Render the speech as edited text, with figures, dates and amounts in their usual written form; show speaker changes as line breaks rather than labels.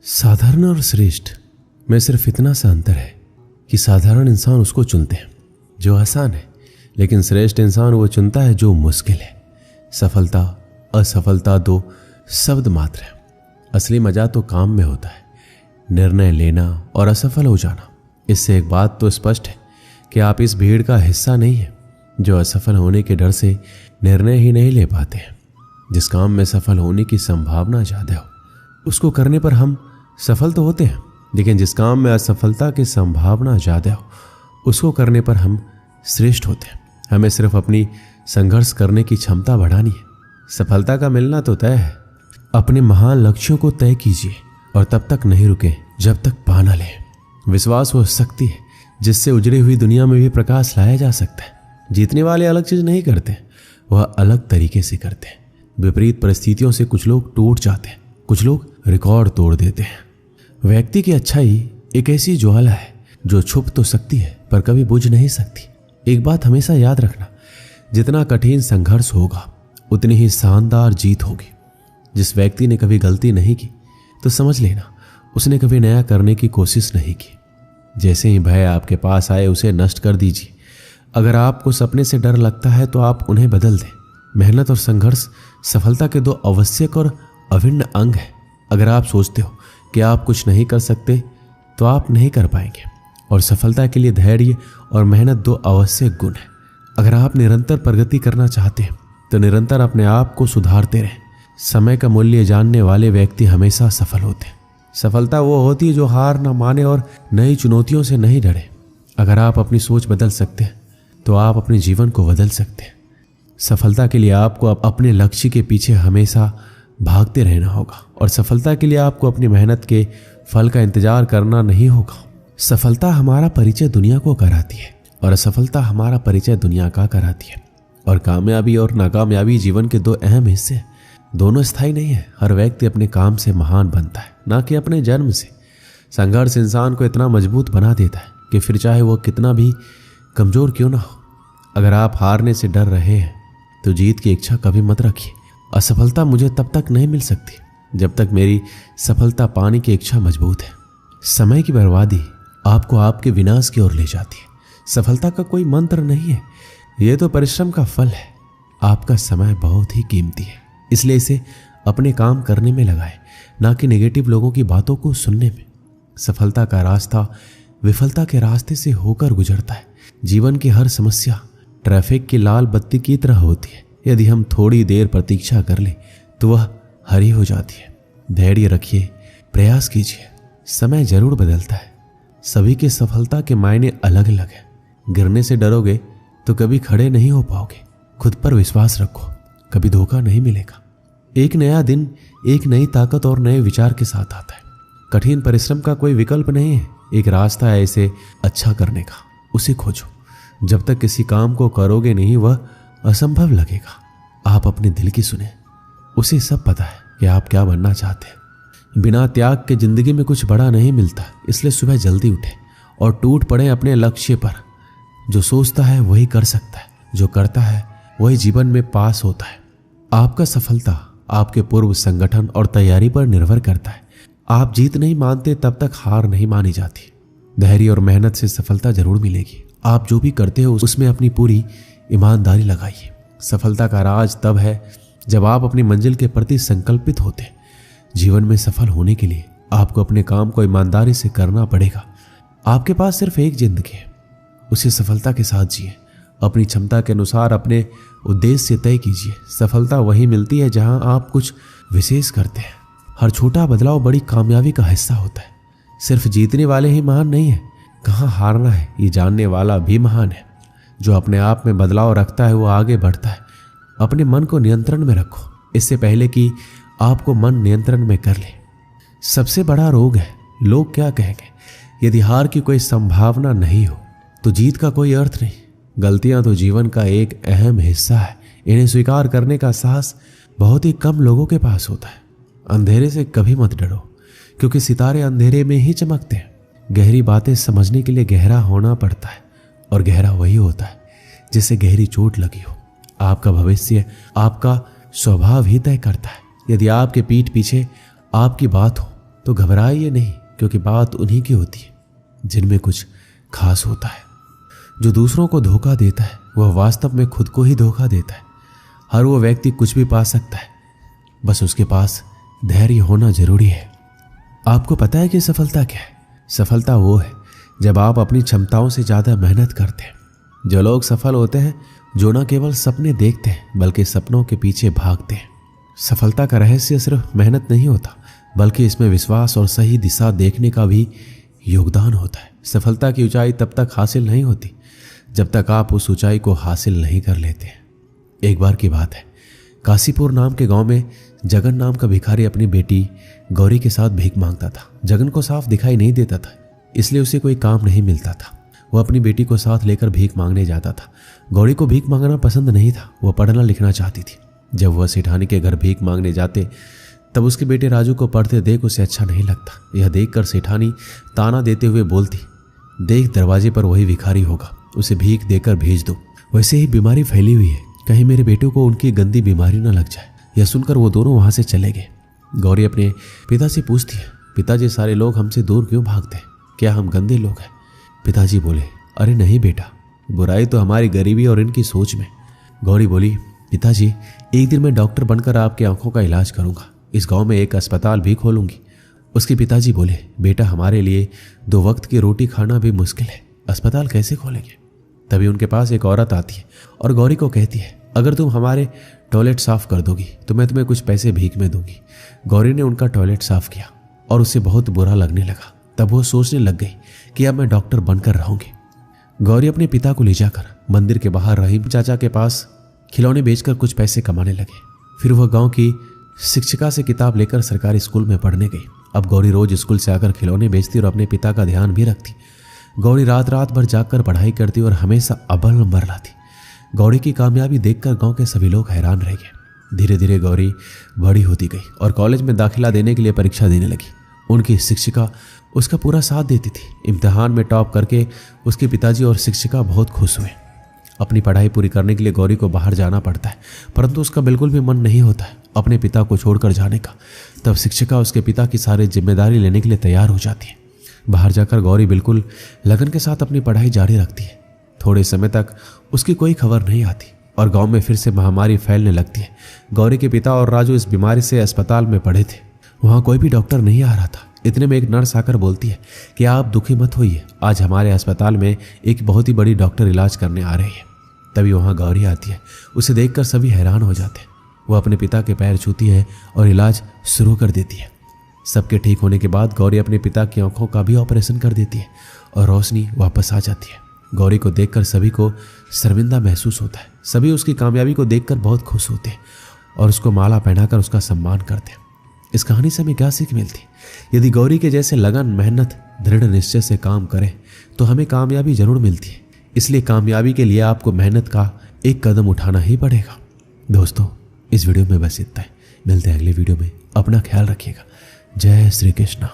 साधारण और श्रेष्ठ में सिर्फ इतना सा अंतर है कि साधारण इंसान उसको चुनते हैं जो आसान है, लेकिन श्रेष्ठ इंसान वो चुनता है जो मुश्किल है। सफलता असफलता दो शब्द मात्र है, असली मजा तो काम में होता है, निर्णय लेना और असफल हो जाना। इससे एक बात तो स्पष्ट है कि आप इस भीड़ का हिस्सा नहीं है जो असफल होने के डर से निर्णय ही नहीं ले पाते हैं। जिस काम में सफल होने की संभावना ज़्यादा हो उसको करने पर हम सफल तो होते हैं, लेकिन जिस काम में असफलता की संभावना ज़्यादा हो उसको करने पर हम श्रेष्ठ होते हैं। हमें सिर्फ अपनी संघर्ष करने की क्षमता बढ़ानी है। सफलता का मिलना तो तय है। अपने महान लक्ष्यों को तय कीजिए और तब तक नहीं रुके जब तक पा न लें। विश्वास वो शक्ति है जिससे उजड़ी हुई दुनिया में भी प्रकाश लाया जा सकता है। जीतने वाले अलग चीज नहीं करते, वह अलग तरीके से करते हैं। विपरीत परिस्थितियों से कुछ लोग टूट जाते हैं, कुछ लोग रिकॉर्ड तोड़ देते हैं। व्यक्ति की अच्छाई एक ऐसी ज्वाला है जो छुप तो सकती है पर कभी बुझ नहीं सकती। एक बात हमेशा याद रखना, जितना कठिन संघर्ष होगा उतनी ही शानदार जीत होगी। जिस व्यक्ति ने कभी गलती नहीं की तो समझ लेना उसने कभी नया करने की कोशिश नहीं की। जैसे ही भय आपके पास आए उसे नष्ट कर दीजिए। अगर आपको सपने से डर लगता है तो आप उन्हें बदल दें। मेहनत और संघर्ष सफलता के दो आवश्यक और अभिन्न अंग हैं। अगर आप सोचते हो कि आप कुछ नहीं कर सकते तो आप नहीं कर पाएंगे, और सफलता के लिए धैर्य और मेहनत दो आवश्यक गुण हैं। अगर आप निरंतर प्रगति करना चाहते हैं तो निरंतर अपने आप को सुधारते रहें। समय का मूल्य जानने वाले व्यक्ति हमेशा सफल होते हैं। सफलता वो होती है जो हार न माने और नई चुनौतियों से नहीं डरे। अगर आप अपनी सोच बदल सकते हैं तो आप अपने जीवन को बदल सकते हैं। सफलता के लिए आपको अपने लक्ष्य के पीछे हमेशा भागते रहना होगा, और सफलता के लिए आपको अपनी मेहनत के फल का इंतजार करना नहीं होगा। सफलता हमारा परिचय दुनिया को कराती है और असफलता हमारा परिचय दुनिया का कराती है। और कामयाबी और नाकामयाबी जीवन के दो अहम हिस्से हैं। दोनों स्थायी नहीं है। हर व्यक्ति अपने काम से महान बनता है, ना कि अपने जन्म से। संघर्ष इंसान को इतना मजबूत बना देता है कि फिर चाहे वो कितना भी कमजोर क्यों ना हो। अगर आप हारने से डर रहे हैं तो जीत की इच्छा कभी मत रखिए। असफलता मुझे तब तक नहीं मिल सकती जब तक मेरी सफलता पाने की इच्छा मजबूत है। समय की बर्बादी आपको आपके विनाश की ओर ले जाती है। सफलता का कोई मंत्र नहीं है, यह तो परिश्रम का फल है। आपका समय बहुत ही कीमती है, इसलिए इसे अपने काम करने में लगाएं, ना कि नेगेटिव लोगों की बातों को सुनने में। सफलता का रास्ता विफलता के रास्ते से होकर गुजरता है। जीवन की हर समस्या ट्रैफिक की लाल बत्ती की तरह होती है। यदि हम थोड़ी देर प्रतीक्षा कर लें तो वह हरी हो जाती है। धैर्य रखिए, प्रयास कीजिए। समय जरूर बदलता है। सभी की सफलता के मायने अलग अलग हैं। गिरने से डरोगे तो कभी खड़े नहीं हो पाओगे। खुद पर विश्वास रखो, कभी धोखा नहीं मिलेगा। एक नया दिन एक नई ताकत और नए विचार के साथ आता है। कठिन परिश्रम का कोई विकल्प नहीं है, एक रास्ता है इसे अच्छा करने का, उसे खोजो। जब तक किसी काम को करोगे नहीं वह असंभव लगेगा। आप अपने दिल की सुने, उसे सब पता है कि आप क्या बनना चाहते हैं। बिना त्याग के जिंदगी में कुछ बड़ा नहीं मिलता, इसलिए सुबह जल्दी उठे और टूट पड़े अपने लक्ष्य पर। जो सोचता है वही कर सकता है, जो करता है वही जीवन में पास होता है। आपका सफलता आपके पूर्व संगठन और तैयारी पर निर्भर करता है। आप जीत नहीं मानते तब तक हार नहीं मानी जाती। धैर्य और मेहनत से सफलता जरूर मिलेगी। आप जो भी करते हो उसमें अपनी पूरी ईमानदारी लगाइए। सफलता का राज तब है जब आप अपनी मंजिल के प्रति संकल्पित होते हैं। जीवन में सफल होने के लिए आपको अपने काम को ईमानदारी से करना पड़ेगा। आपके पास सिर्फ एक जिंदगी है, उसे सफलता के साथ जिए। अपनी क्षमता के अनुसार अपने उद्देश्य तय कीजिए। सफलता वही मिलती है जहां आप कुछ विशेष करते हैं। हर छोटा बदलाव बड़ी कामयाबी का हिस्सा होता है। सिर्फ जीतने वाले ही महान नहीं है, कहाँ हारना है ये जानने वाला भी महान है। जो अपने आप में बदलाव रखता है वो आगे बढ़ता है। अपने मन को नियंत्रण में रखो, इससे पहले कि आपको मन नियंत्रण में कर ले। सबसे बड़ा रोग है लोग क्या कहेंगे। यदि हार की कोई संभावना नहीं हो तो जीत का कोई अर्थ नहीं। गलतियां तो जीवन का एक अहम हिस्सा है, इन्हें स्वीकार करने का साहस बहुत ही कम लोगों के पास होता है। अंधेरे से कभी मत डरो, क्योंकि सितारे अंधेरे में ही चमकते हैं। गहरी बातें समझने के लिए गहरा होना पड़ता है, और गहरा वही होता है जिसे गहरी चोट लगी हो। आपका भविष्य आपका स्वभाव ही तय करता है। यदि आपके पीठ पीछे आपकी बात हो तो घबराइए नहीं, क्योंकि बात उन्हीं की होती है जिनमें कुछ खास होता है। जो दूसरों को धोखा देता है वह वास्तव में खुद को ही धोखा देता है। हर वो व्यक्ति कुछ भी पा सकता है, बस उसके पास धैर्य होना जरूरी है। आपको पता है कि सफलता क्या है? सफलता वो है जब आप अपनी क्षमताओं से ज्यादा मेहनत करते हैं। जो लोग सफल होते हैं जो न केवल सपने देखते हैं बल्कि सपनों के पीछे भागते हैं। सफलता का रहस्य सिर्फ मेहनत नहीं होता, बल्कि इसमें विश्वास और सही दिशा देखने का भी योगदान होता है। सफलता की ऊंचाई तब तक हासिल नहीं होती जब तक आप उस ऊंचाई को हासिल नहीं कर लेते। एक बार की बात है, काशीपुर नाम के गांव में जगन नाम का भिखारी अपनी बेटी गौरी के साथ भीख मांगता था। जगन को साफ दिखाई नहीं देता था, इसलिए उसे कोई काम नहीं मिलता था। वह अपनी बेटी को साथ लेकर भीख मांगने जाता था। गौरी को भीख मांगना पसंद नहीं था, वह पढ़ना लिखना चाहती थी। जब वह सेठानी के घर भीख मांगने जाते तब उसके बेटे राजू को पढ़ते देख उसे अच्छा नहीं लगता। यह देखकर सेठानी ताना देते हुए बोलती, देख दरवाजे पर वही भिखारी होगा, उसे भीख देकर भेज दो। वैसे ही बीमारी फैली हुई है, कहीं मेरे बेटे को उनकी गंदी बीमारी न लग जाए। यह सुनकर वो दोनों वहां से चले गए। गौरी अपने पिता से पूछती है, पिताजी सारे लोग हमसे दूर क्यों भागते हैं? क्या हम गंदे लोग हैं? पिताजी बोले, अरे नहीं बेटा, बुराई तो हमारी गरीबी और इनकी सोच में। गौरी बोली, पिताजी एक दिन मैं डॉक्टर बनकर आपकी आंखों का इलाज करूंगा। इस गांव में एक अस्पताल भी खोलूंगी। उसके पिताजी बोले, बेटा हमारे लिए 2 वक्त की रोटी खाना भी मुश्किल है, अस्पताल कैसे खोलेंगे? तभी उनके पास एक औरत आती है और गौरी को कहती है, अगर तुम हमारे टॉयलेट साफ कर दोगी तो मैं तुम्हें कुछ पैसे भीख में दूंगी। गौरी ने उनका टॉयलेट साफ किया और उसे बहुत बुरा लगने लगा। तब वो सोचने लग गई कि अब मैं डॉक्टर बनकर रहूंगी। गौरी अपने पिता को ले जाकर मंदिर के बाहर रहीम चाचा के पास खिलौने बेचकर कुछ पैसे कमाने लगे। फिर वह गांव की शिक्षिका से किताब लेकर सरकारी स्कूल में पढ़ने गई। अब गौरी रोज स्कूल से आकर खिलौने बेचती और अपने पिता का ध्यान भी रखती। गौरी रात रात भर जागकर पढ़ाई करती और हमेशा अव्वल नंबर लाती। गौरी की कामयाबी देखकर गांव के सभी लोग हैरान रह गए। धीरे धीरे गौरी बड़ी होती गई और कॉलेज में दाखिला देने के लिए परीक्षा देने लगी। उनकी शिक्षिका उसका पूरा साथ देती थी। इम्तिहान में टॉप करके उसके पिताजी और शिक्षिका बहुत खुश हुए। अपनी पढ़ाई पूरी करने के लिए गौरी को बाहर जाना पड़ता है, परंतु उसका बिल्कुल भी मन नहीं होता है अपने पिता को छोड़कर जाने का। तब शिक्षिका उसके पिता की सारी जिम्मेदारी लेने के लिए तैयार हो जाती है। बाहर जाकर गौरी बिल्कुल लगन के साथ अपनी पढ़ाई जारी रखती है। थोड़े समय तक उसकी कोई खबर नहीं आती और गांव में फिर से महामारी फैलने लगती है। गौरी के पिता और राजू इस बीमारी से अस्पताल में पड़े थे। वहां कोई भी डॉक्टर नहीं आ रहा था। इतने में एक नर्स आकर बोलती है कि आप दुखी मत होइए, आज हमारे अस्पताल में एक बहुत ही बड़ी डॉक्टर इलाज करने आ रही है। तभी वहां गौरी आती है। उसे देखकर सभी हैरान हो जाते हैं। वह अपने पिता के पैर छूती है और इलाज शुरू कर देती है। सबके ठीक होने के बाद गौरी अपने पिता की आंखों का भी ऑपरेशन कर देती है और रोशनी वापस आ जाती है। गौरी को देखकर सभी को शर्मिंदा महसूस होता है। सभी उसकी कामयाबी को देखकर बहुत खुश होते हैं और उसको माला पहनाकर उसका सम्मान करते हैं। इस कहानी से हमें क्या सीख मिलती? यदि गौरी के जैसे लगन, मेहनत, दृढ़ निश्चय से काम करें तो हमें कामयाबी जरूर मिलती है। इसलिए कामयाबी के लिए आपको मेहनत का एक कदम उठाना ही पड़ेगा। दोस्तों, इस वीडियो में बस इतना ही। मिलते हैं अगले वीडियो में। अपना ख्याल रखिएगा। जय श्री कृष्णा।